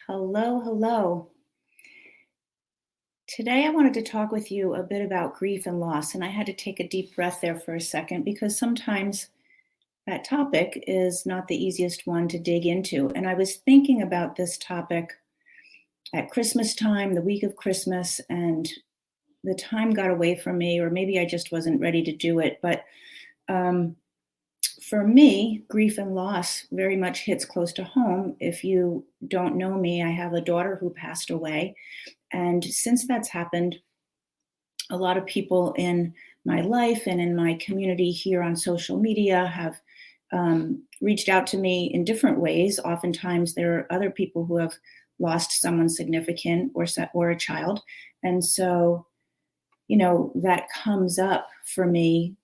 Hello, hello. Today I wanted to talk with you a bit about grief and loss, and I had to take a deep breath there for a second because sometimes that topic is not the easiest one to dig into. And I was thinking about this topic at Christmas time, the week of Christmas, and the time got away from me, or maybe I just wasn't ready to do it. But um, for me, grief and loss very much hits close to home. If you don't know me, I have a daughter who passed away. And since that's happened, a lot of people in my life and in my community here on social media have reached out to me in different ways. Oftentimes, there are other people who have lost someone significant or a child. And so, that comes up for me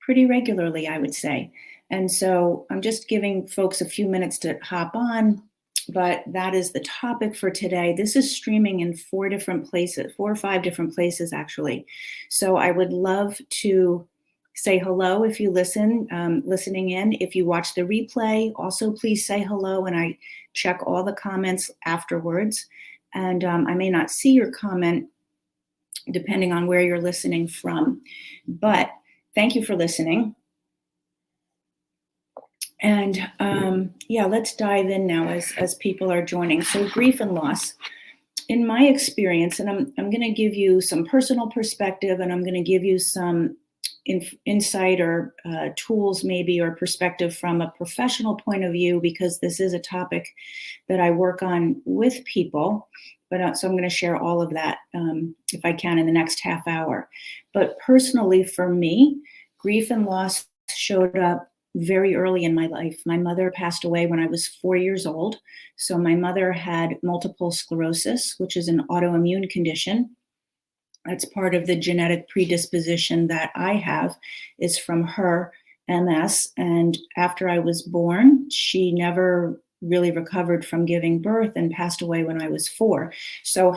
pretty regularly, I would say. And so I'm just giving folks a few minutes to hop on, but that is the topic for today. This is streaming in four different places, four or five different places, actually. So I would love to say hello if you listening in. If you watch the replay, also please say hello, and I check all the comments afterwards. And I may not see your comment depending on where you're listening from, but thank you for listening. And let's dive in now as people are joining. So grief and loss. In my experience, and I'm going to give you some personal perspective, and I'm going to give you some insight or tools maybe, or perspective from a professional point of view, because this is a topic that I work on with people. But so I'm going to share all of that if I can in the next half hour. But personally, for me, grief and loss showed up very early in my life. My mother passed away when I was 4 years old. So my mother had multiple sclerosis, which is an autoimmune condition. That's part of the genetic predisposition that I have, is from her MS. And after I was born, she never really recovered from giving birth and passed away when I was 4. So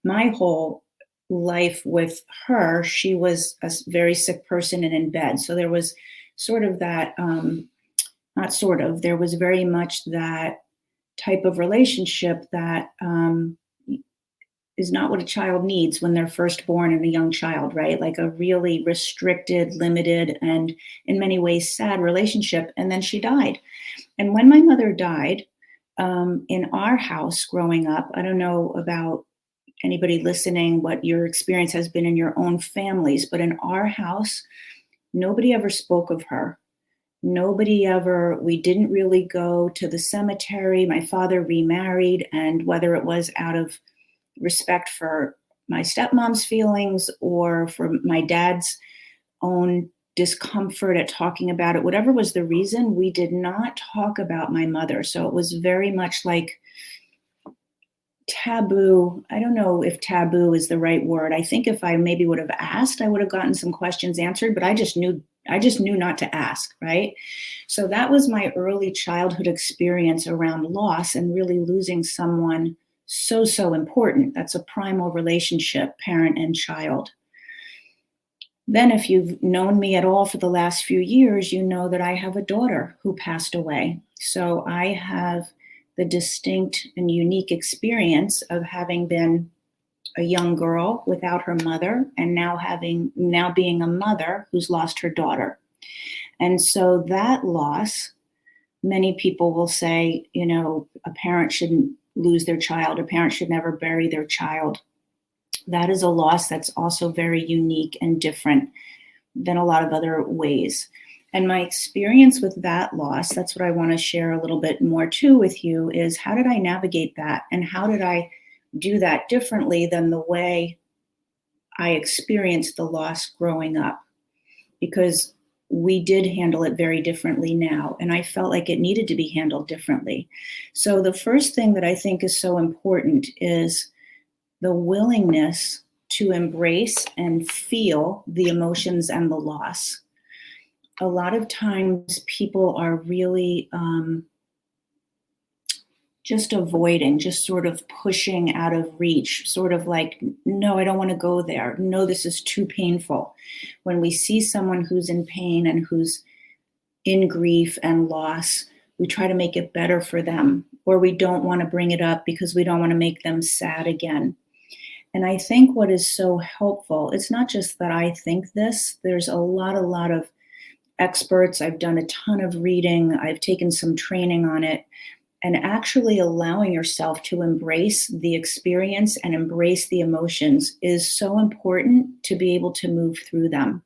my whole life with her, she was a very sick person and in bed. So there was sort of that, there was very much that type of relationship that is not what a child needs when they're first born and a young child, right? Like a really restricted, limited, and in many ways sad relationship. And then she died. And when my mother died, in our house growing up, I don't know about anybody listening, what your experience has been in your own families, but in our house, nobody ever spoke of her. We didn't really go to the cemetery. My father remarried, and whether it was out of respect for my stepmom's feelings or for my dad's own discomfort at talking about it, whatever was the reason, we did not talk about my mother. So it was very much like taboo. I don't know if taboo is the right word. I think if I maybe would have asked, I would have gotten some questions answered, but I just knew not to ask, right? So that was my early childhood experience around loss and really losing someone so important. That's a primal relationship, parent and child. Then if you've known me at all for the last few years, you know that I have a daughter who passed away. So I have the distinct and unique experience of having been a young girl without her mother, and now being a mother who's lost her daughter. And so that loss, many people will say, a parent shouldn't lose their child. A parent should never bury their child. That is a loss that's also very unique and different than a lot of other ways. And my experience with that loss, that's what I want to share a little bit more too with you, is how did I navigate that? And how did I do that differently than the way I experienced the loss growing up? Because we did handle it very differently now, and I felt like it needed to be handled differently. So the first thing that I think is so important is the willingness to embrace and feel the emotions and the loss. A lot of times people are really just avoiding, just sort of pushing out of reach, sort of like, no, I don't want to go there. No, this is too painful. When we see someone who's in pain and who's in grief and loss, we try to make it better for them, or we don't want to bring it up because we don't want to make them sad again. And I think what is so helpful, it's not just that I think this, there's a lot of experts. I've done a ton of reading, I've taken some training on it, and actually allowing yourself to embrace the experience and embrace the emotions is so important to be able to move through them.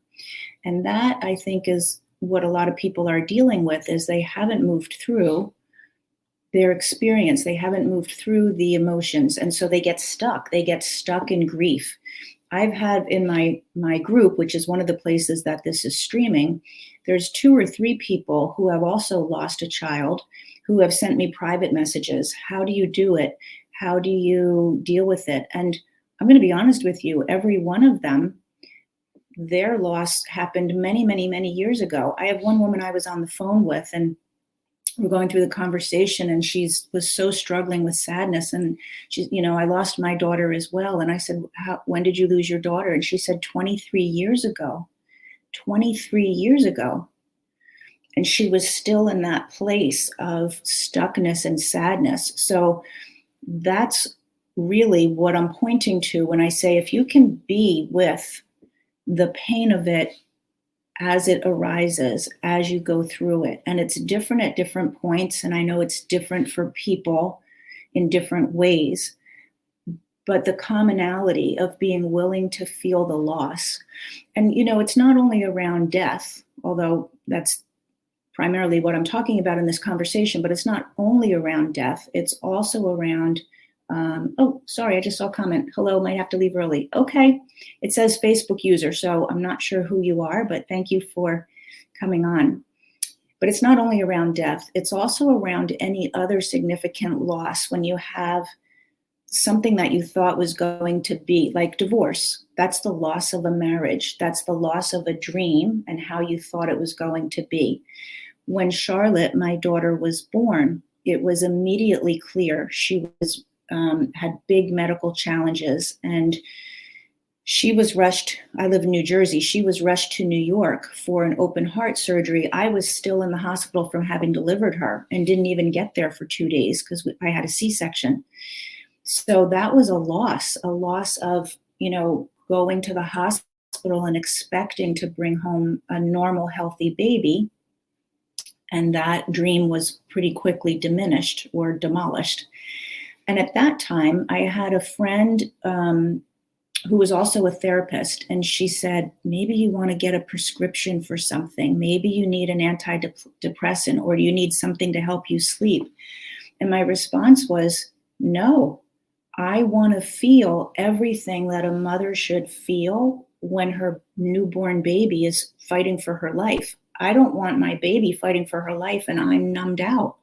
And that, I think, is what a lot of people are dealing with, is they haven't moved through their experience. They haven't moved through the emotions. And so they get stuck. They get stuck in grief. I've had in my group, which is one of the places that this is streaming, there's 2 or 3 people who have also lost a child who have sent me private messages. How do you do it? How do you deal with it? And I'm going to be honest with you, every one of them, their loss happened many, many, many years ago. I have one woman I was on the phone with, and we're going through the conversation, and was so struggling with sadness. And she's, I lost my daughter as well. And I said, when did you lose your daughter? And she said, 23 years ago. 23 years ago. And she was still in that place of stuckness and sadness. So that's really what I'm pointing to when I say, if you can be with the pain of it as it arises, as you go through it, and it's different at different points, and I know it's different for people in different ways, but the commonality of being willing to feel the loss. And, it's not only around death, although that's primarily what I'm talking about in this conversation, but it's not only around death, it's also around, oh, sorry, I just saw a comment. Hello, might have to leave early. Okay, it says Facebook user, so I'm not sure who you are, but thank you for coming on. But it's not only around death, it's also around any other significant loss. When you have something that you thought was going to be, like divorce, that's the loss of a marriage, that's the loss of a dream and how you thought it was going to be. When Charlotte, my daughter, was born, it was immediately clear she was had big medical challenges, and she was rushed. I live in New Jersey. She was rushed to New York for an open heart surgery. I was still in the hospital from having delivered her and didn't even get there for 2 days because I had a C-section. So that was a loss of, going to the hospital and expecting to bring home a normal, healthy baby. And that dream was pretty quickly diminished or demolished. And at that time, I had a friend who was also a therapist, and she said, maybe you want to get a prescription for something. Maybe you need an antidepressant, or you need something to help you sleep. And my response was, no, I want to feel everything that a mother should feel when her newborn baby is fighting for her life. I don't want my baby fighting for her life and I'm numbed out.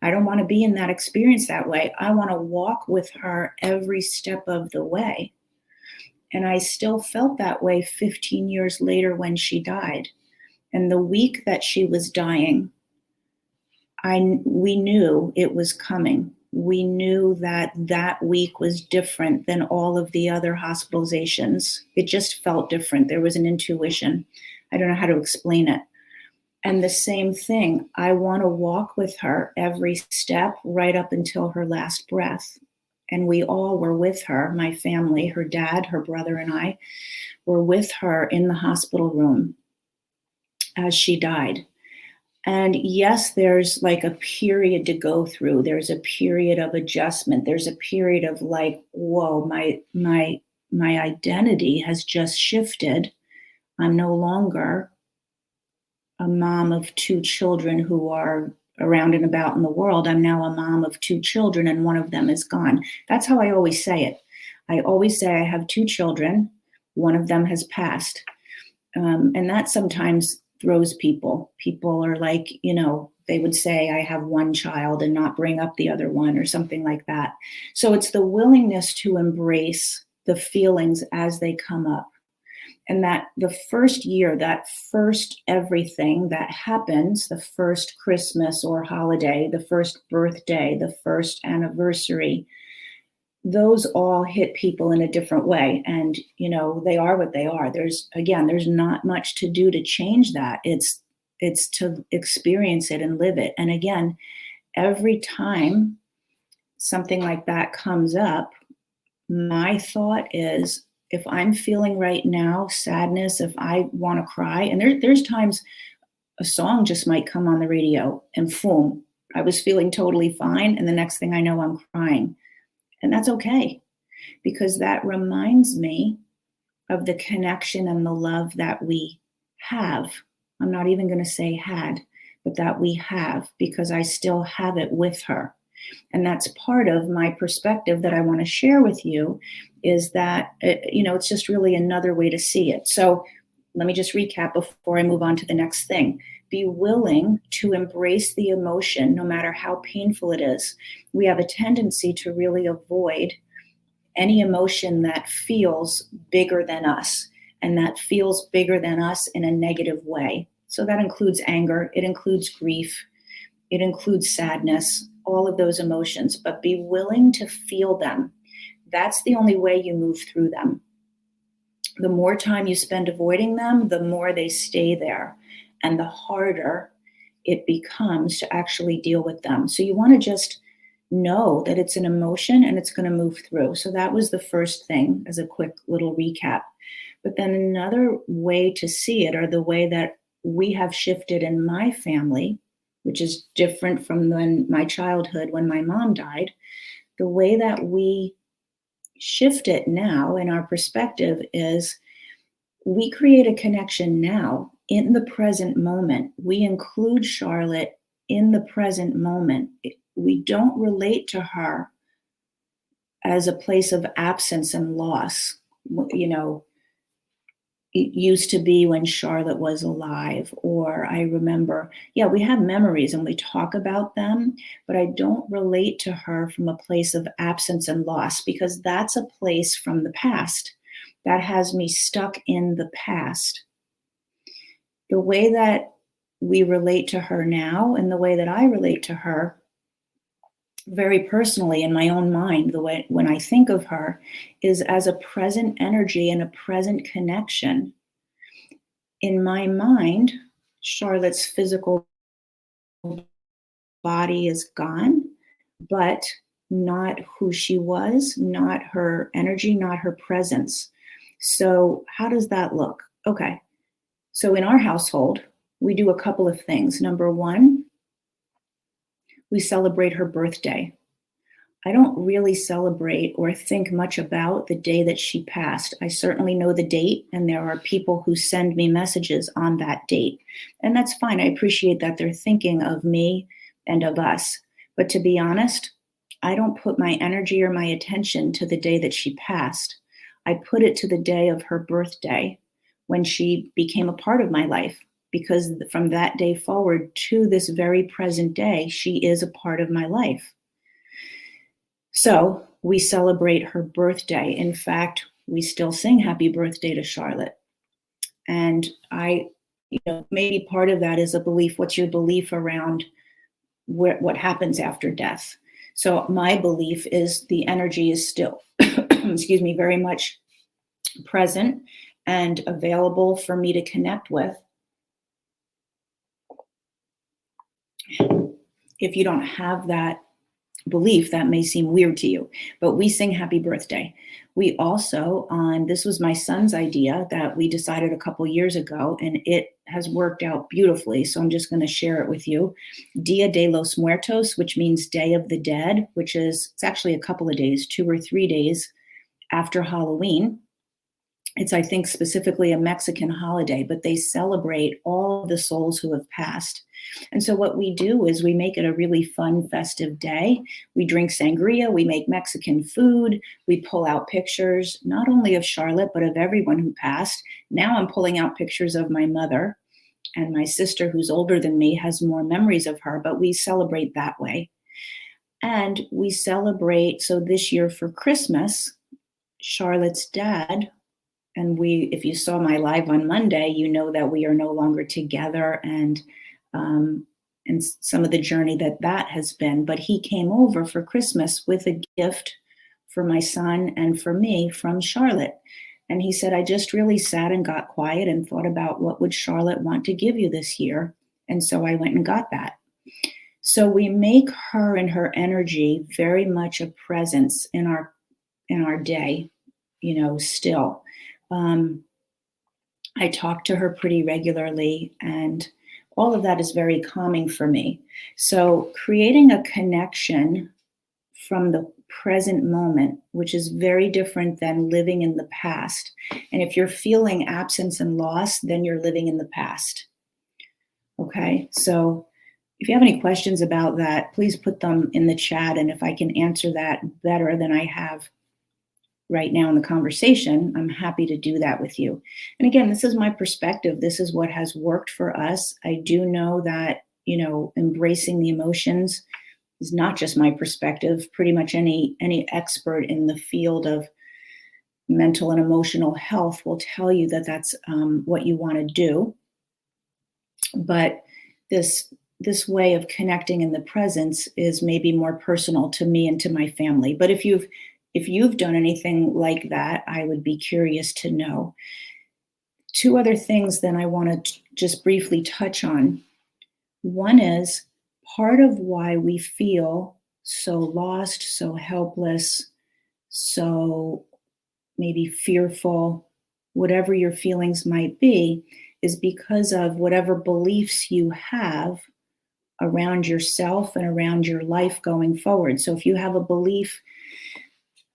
I don't want to be in that experience that way. I want to walk with her every step of the way. And I still felt that way 15 years later when she died. And the week that she was dying, we knew it was coming. We knew that week was different than all of the other hospitalizations. It just felt different. There was an intuition. I don't know how to explain it. And the same thing, I want to walk with her every step right up until her last breath. And we all were with her, my family, her dad, her brother, and I were with her in the hospital room as she died. And yes, there's like a period to go through. There's a period of adjustment. There's a period of like, whoa, my identity has just shifted. I'm no longer a mom of 2 children who are around and about in the world. I'm now a mom of 2 children, and one of them is gone. That's how I always say it. I always say I have 2 children. One of them has passed. And that sometimes throws people. People are like, they would say I have 1 child and not bring up the other one or something like that. So it's the willingness to embrace the feelings as they come up. And that the first year, that first everything that happens, the first Christmas or holiday, the first birthday, the first anniversary, those all hit people in a different way. And, they are what they are. There's not much to do to change that. It's It's to experience it and live it. And again, every time something like that comes up, my thought is, if I'm feeling right now sadness, if I want to cry, and there's times a song just might come on the radio and boom, I was feeling totally fine. And the next thing I know, I'm crying. And that's okay, because that reminds me of the connection and the love that we have. I'm not even going to say had, but that we have, because I still have it with her. And that's part of my perspective that I want to share with you, is that, it's just really another way to see it. So let me just recap before I move on to the next thing. Be willing to embrace the emotion, no matter how painful it is. We have a tendency to really avoid any emotion that feels bigger than us, and that feels bigger than us in a negative way. So that includes anger, it includes grief, it includes sadness, all of those emotions, but be willing to feel them. That's the only way you move through them. The more time you spend avoiding them, the more they stay there, and the harder it becomes to actually deal with them. So you want to just know that it's an emotion and it's going to move through. So that was the first thing, as a quick little recap. But then another way to see it, or the way that we have shifted in my family, which is different from my childhood when my mom died, the way that we shift it now in our perspective is, we create a connection now in the present moment. We include Charlotte in the present moment. We don't relate to her as a place of absence and loss. It used to be when Charlotte was alive, or I remember, we have memories and we talk about them, but I don't relate to her from a place of absence and loss, because that's a place from the past that has me stuck in the past. The way that we relate to her now, and the way that I relate to her very personally in my own mind, the way when I think of her, is as a present energy and a present connection. In my mind, Charlotte's physical body is gone, but not who she was, not her energy, not her presence. So how does that look? Okay. So in our household, we do a couple of things. Number one, we celebrate her birthday. I don't really celebrate or think much about the day that she passed. I certainly know the date, and there are people who send me messages on that date. And that's fine. I appreciate that they're thinking of me and of us. But to be honest, I don't put my energy or my attention to the day that she passed. I put it to the day of her birthday, when she became a part of my life. Because from that day forward to this very present day, she is a part of my life. So we celebrate her birthday. In fact, we still sing happy birthday to Charlotte. And maybe part of that is a belief. What's your belief around what happens after death? So my belief is the energy is still, excuse me, very much present and available for me to connect with. If you don't have that belief, that may seem weird to you, but we sing happy birthday. We also, this was my son's idea that we decided a couple years ago, and it has worked out beautifully. So I'm just going to share it with you. Dia de los Muertos, which means Day of the Dead, it's actually a couple of days, 2 or 3 days after Halloween. It's, I think, specifically a Mexican holiday, but they celebrate all of the souls who have passed. And so what we do is we make it a really fun, festive day. We drink sangria, we make Mexican food, we pull out pictures, not only of Charlotte, but of everyone who passed. Now I'm pulling out pictures of my mother, and my sister, who's older than me, has more memories of her, but we celebrate that way. And we celebrate, so this year for Christmas, Charlotte's dad, and if you saw my live on Monday, you know that we are no longer together, and some of the journey that has been. But he came over for Christmas with a gift for my son and for me from Charlotte. And he said, I just really sat and got quiet and thought about what would Charlotte want to give you this year. And so I went and got that. So we make her and her energy very much a presence in our day, still. Um, I talk to her pretty regularly, and all of that is very calming for me. So creating a connection from the present moment, which is very different than living in the past. And if you're feeling absence and loss, then you're living in the past. Okay. So if you have any questions about that, please put them in the chat. And if I can answer that better than I have right now in the conversation, I'm happy to do that with you. And again, this is my perspective. This is what has worked for us. I do know that, embracing the emotions is not just my perspective. Pretty much any expert in the field of mental and emotional health will tell you that that's what you want to do. But this way of connecting in the presence is maybe more personal to me and to my family. But if you've done anything like that, I would be curious to know. Two other things then I want to just briefly touch on. One is part of why we feel so lost, so helpless, so maybe fearful, whatever your feelings might be, is because of whatever beliefs you have around yourself and around your life going forward. So if you have a belief,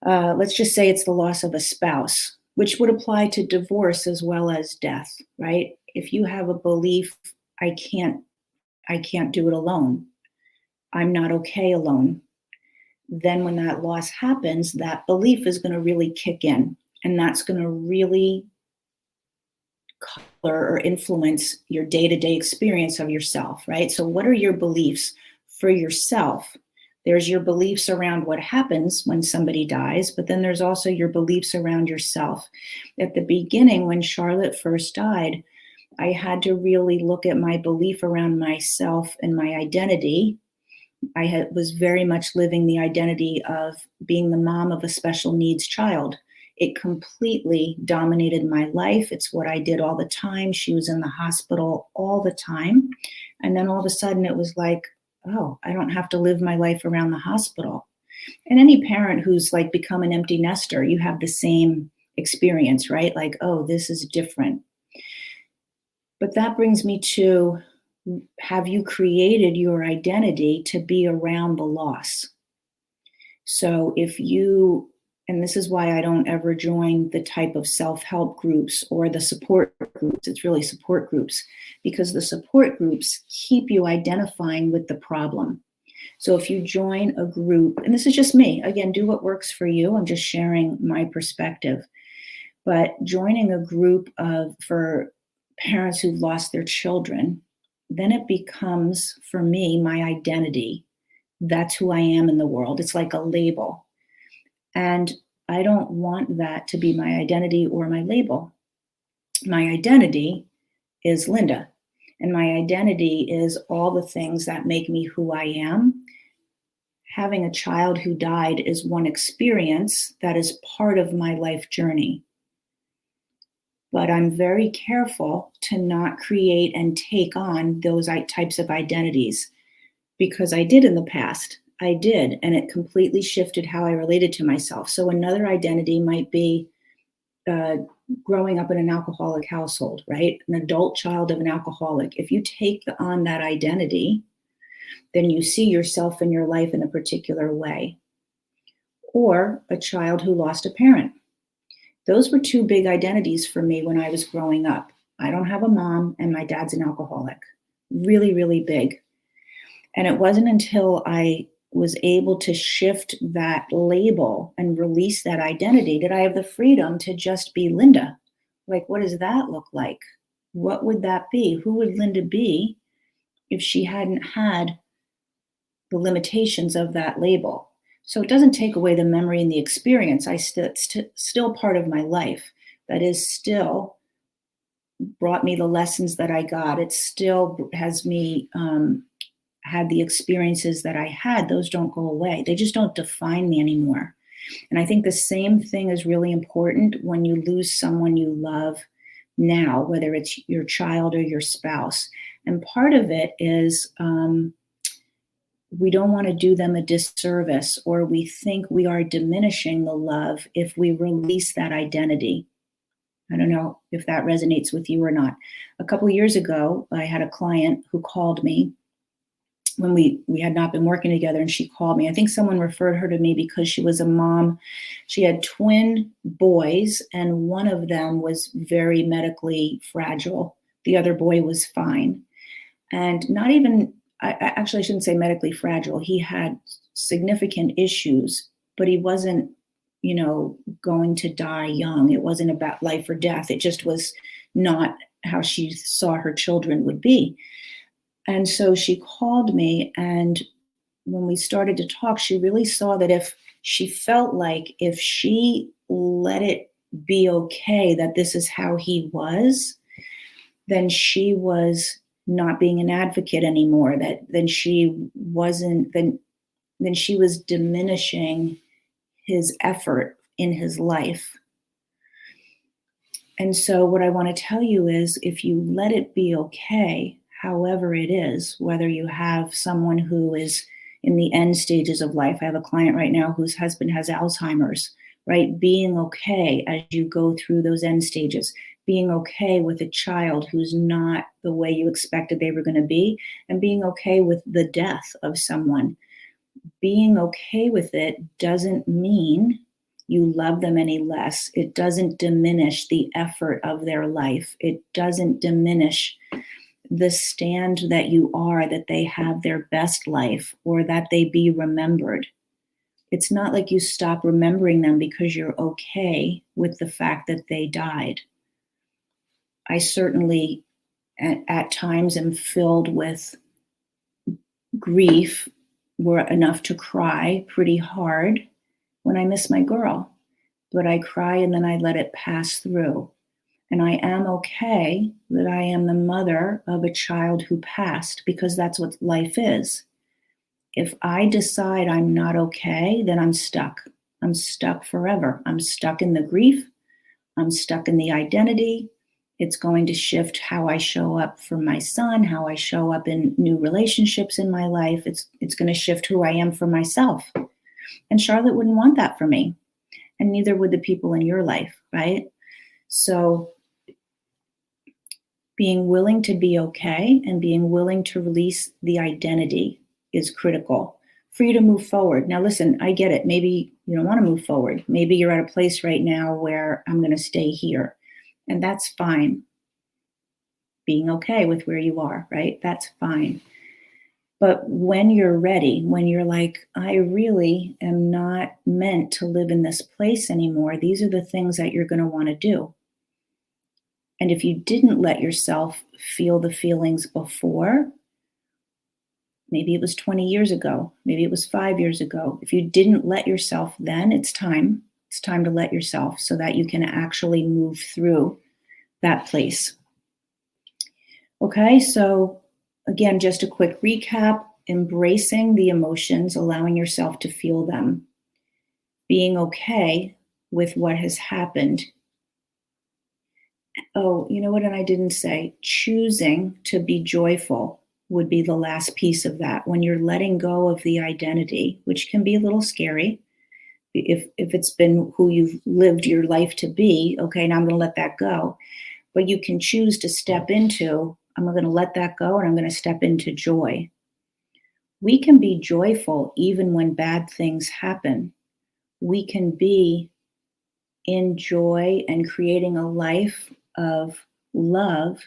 let's just say it's the loss of a spouse, which would apply to divorce as well as death, right? If you have a belief, I can't do it alone, I'm not okay alone, then when that loss happens, that belief is going to really kick in. And that's going to really color or influence your day-to-day experience of yourself, right? So what are your beliefs for yourself? There's your beliefs around what happens when somebody dies, but then there's also your beliefs around yourself. At the beginning, when Charlotte first died, I had to really look at my belief around myself and my identity. I was very much living the identity of being the mom of a special needs child. It completely dominated my life. It's what I did all the time. She was in the hospital all the time. And then all of a sudden it was like, oh, I don't have to live my life around the hospital. And any parent who's like become an empty nester, you have the same experience, right? Like, oh, this is different. But that brings me to, have you created your identity to be around the loss? So if you, and this is why I don't ever join the type of self-help groups or the support groups, it's really support groups, because the support groups keep you identifying with the problem. So if you join a group, and this is just me, again, do what works for you, I'm just sharing my perspective, but joining a group for parents who've lost their children, then it becomes, for me, my identity. That's who I am in the world. It's like a label. And I don't want that to be my identity or my label. My identity is Linda. And my identity is all the things that make me who I am. Having a child who died is one experience that is part of my life journey. But I'm very careful to not create and take on those types of identities, because I did in the past. I did, and it completely shifted how I related to myself. So another identity might be growing up in an alcoholic household, right? An adult child of an alcoholic. If you take on that identity, then you see yourself in your life in a particular way. Or a child who lost a parent. Those were two big identities for me when I was growing up. I don't have a mom and my dad's an alcoholic. Really, really big. And it wasn't until I was able to shift that label and release that identity that I have the freedom to just be Linda. Like, what does that look like? What would that be? Who would Linda be if she hadn't had the limitations of that label? So it doesn't take away the memory and the experience. Still part of my life. That is still brought me the lessons that I got. It still has me had the experiences that I had. Those don't go away. They just don't define me anymore. And I think the same thing is really important when you lose someone you love now, whether it's your child or your spouse. And part of it is we don't want to do them a disservice, or we think we are diminishing the love if we release that identity. I don't know if that resonates with you or not. A couple of years ago, I had a client who called me when we had not been working together, and she called me. I think someone referred her to me because she was a mom. She had twin boys, and one of them was very medically fragile. The other boy was fine. And not even, I shouldn't say medically fragile. He had significant issues, but he wasn't, going to die young. It wasn't about life or death. It just was not how she saw her children would be. And so she called me, and when we started to talk, she really saw that if she felt like if she let it be okay that this is how he was, then she was not being an advocate anymore, that then she wasn't, then she was diminishing his effort in his life. And so what I want to tell you is, if you let it be okay, however it is, whether you have someone who is in the end stages of life. I have a client right now whose husband has Alzheimer's, right? Being okay as you go through those end stages, being okay with a child who's not the way you expected they were going to be, and being okay with the death of someone. Being okay with it doesn't mean you love them any less. It doesn't diminish the effort of their life. It doesn't diminish the stand that you are, that they have their best life, or that they be remembered. It's not like you stop remembering them because you're okay with the fact that they died. I certainly at times am filled with grief, were enough to cry pretty hard when I miss my girl. But I cry and then I let it pass through. And I am okay that I am the mother of a child who passed, because that's what life is. If I decide I'm not okay, then I'm stuck. I'm stuck forever. I'm stuck in the grief. I'm stuck in the identity. It's going to shift how I show up for my son, how I show up in new relationships in my life. It's going to shift who I am for myself. And Charlotte wouldn't want that for me. And neither would the people in your life, right? So being willing to be okay and being willing to release the identity is critical for you to move forward. Now, listen, I get it. Maybe you don't want to move forward. Maybe you're at a place right now where I'm going to stay here. And that's fine. Being okay with where you are, right? That's fine. But when you're ready, when you're like, I really am not meant to live in this place anymore, these are the things that you're going to want to do. And if you didn't let yourself feel the feelings before, maybe it was 20 years ago, maybe it was 5 years ago. If you didn't let yourself then, it's time. It's time to let yourself so that you can actually move through that place. Okay, so again, just a quick recap: embracing the emotions, allowing yourself to feel them, being okay with what has happened. Oh, you know what? And I didn't say, choosing to be joyful would be the last piece of that. When you're letting go of the identity, which can be a little scary, if it's been who you've lived your life to be, okay, now I'm going to let that go. But you can choose to step into, I'm going to let that go, and I'm going to step into joy. We can be joyful even when bad things happen. We can be in joy and creating a life of love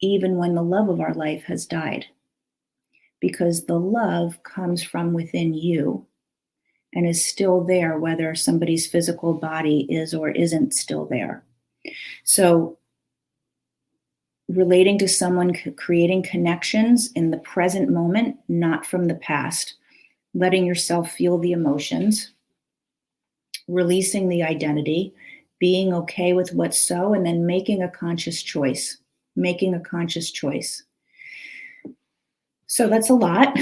even when the love of our life has died. Because the love comes from within you and is still there, whether somebody's physical body is or isn't still there. So relating to someone, creating connections in the present moment, not from the past, letting yourself feel the emotions, releasing the identity, being okay with what's so, and then making a conscious choice, So that's a lot.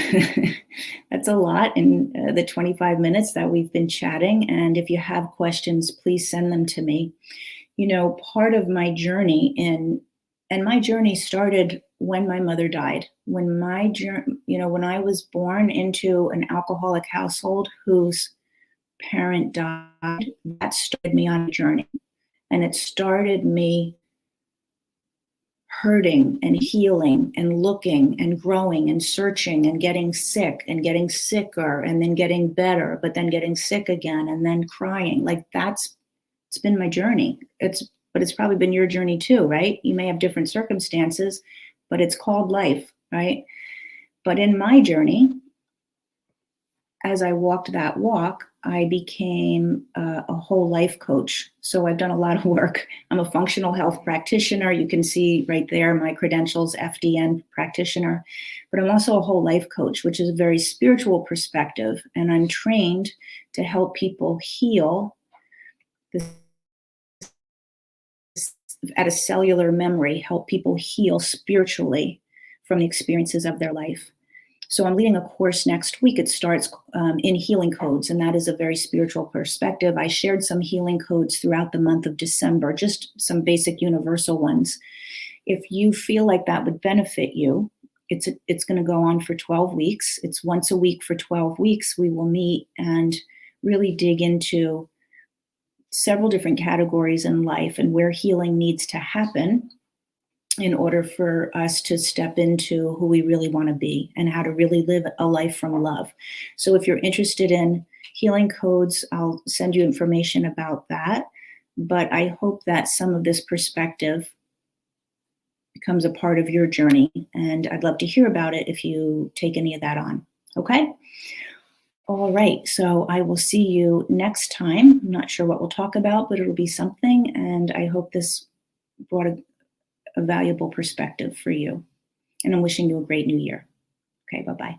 That's a lot in the 25 minutes that we've been chatting. And if you have questions, please send them to me. Part of my journey and my journey started when my mother died. When I was born into an alcoholic household whose parent died, that started me on a journey. And it started me hurting and healing and looking and growing and searching and getting sick and getting sicker and then getting better, but then getting sick again and then crying. Like it's been my journey. But it's probably been your journey too, right? You may have different circumstances, but it's called life, right? But in my journey, as I walked that walk, I became a whole life coach. So I've done a lot of work. I'm a functional health practitioner. You can see right there my credentials, FDN practitioner. But I'm also a whole life coach, which is a very spiritual perspective. And I'm trained to help people heal this, at a cellular memory, help people heal spiritually from the experiences of their life. So I'm leading a course next week. It starts in healing codes, and that is a very spiritual perspective. I shared some healing codes throughout the month of December, just some basic universal ones. If you feel like that would benefit you, it's going to go on for 12 weeks. It's once a week for 12 weeks. We will meet and really dig into several different categories in life and where healing needs to happen in order for us to step into who we really want to be and how to really live a life from love. So if you're interested in healing codes, I'll send you information about that. But I hope that some of this perspective becomes a part of your journey. And I'd love to hear about it if you take any of that on. Okay? All right. So I will see you next time. I'm not sure what we'll talk about, but it'll be something. And I hope this brought a valuable perspective for you. And I'm wishing you a great new year. Okay, bye-bye.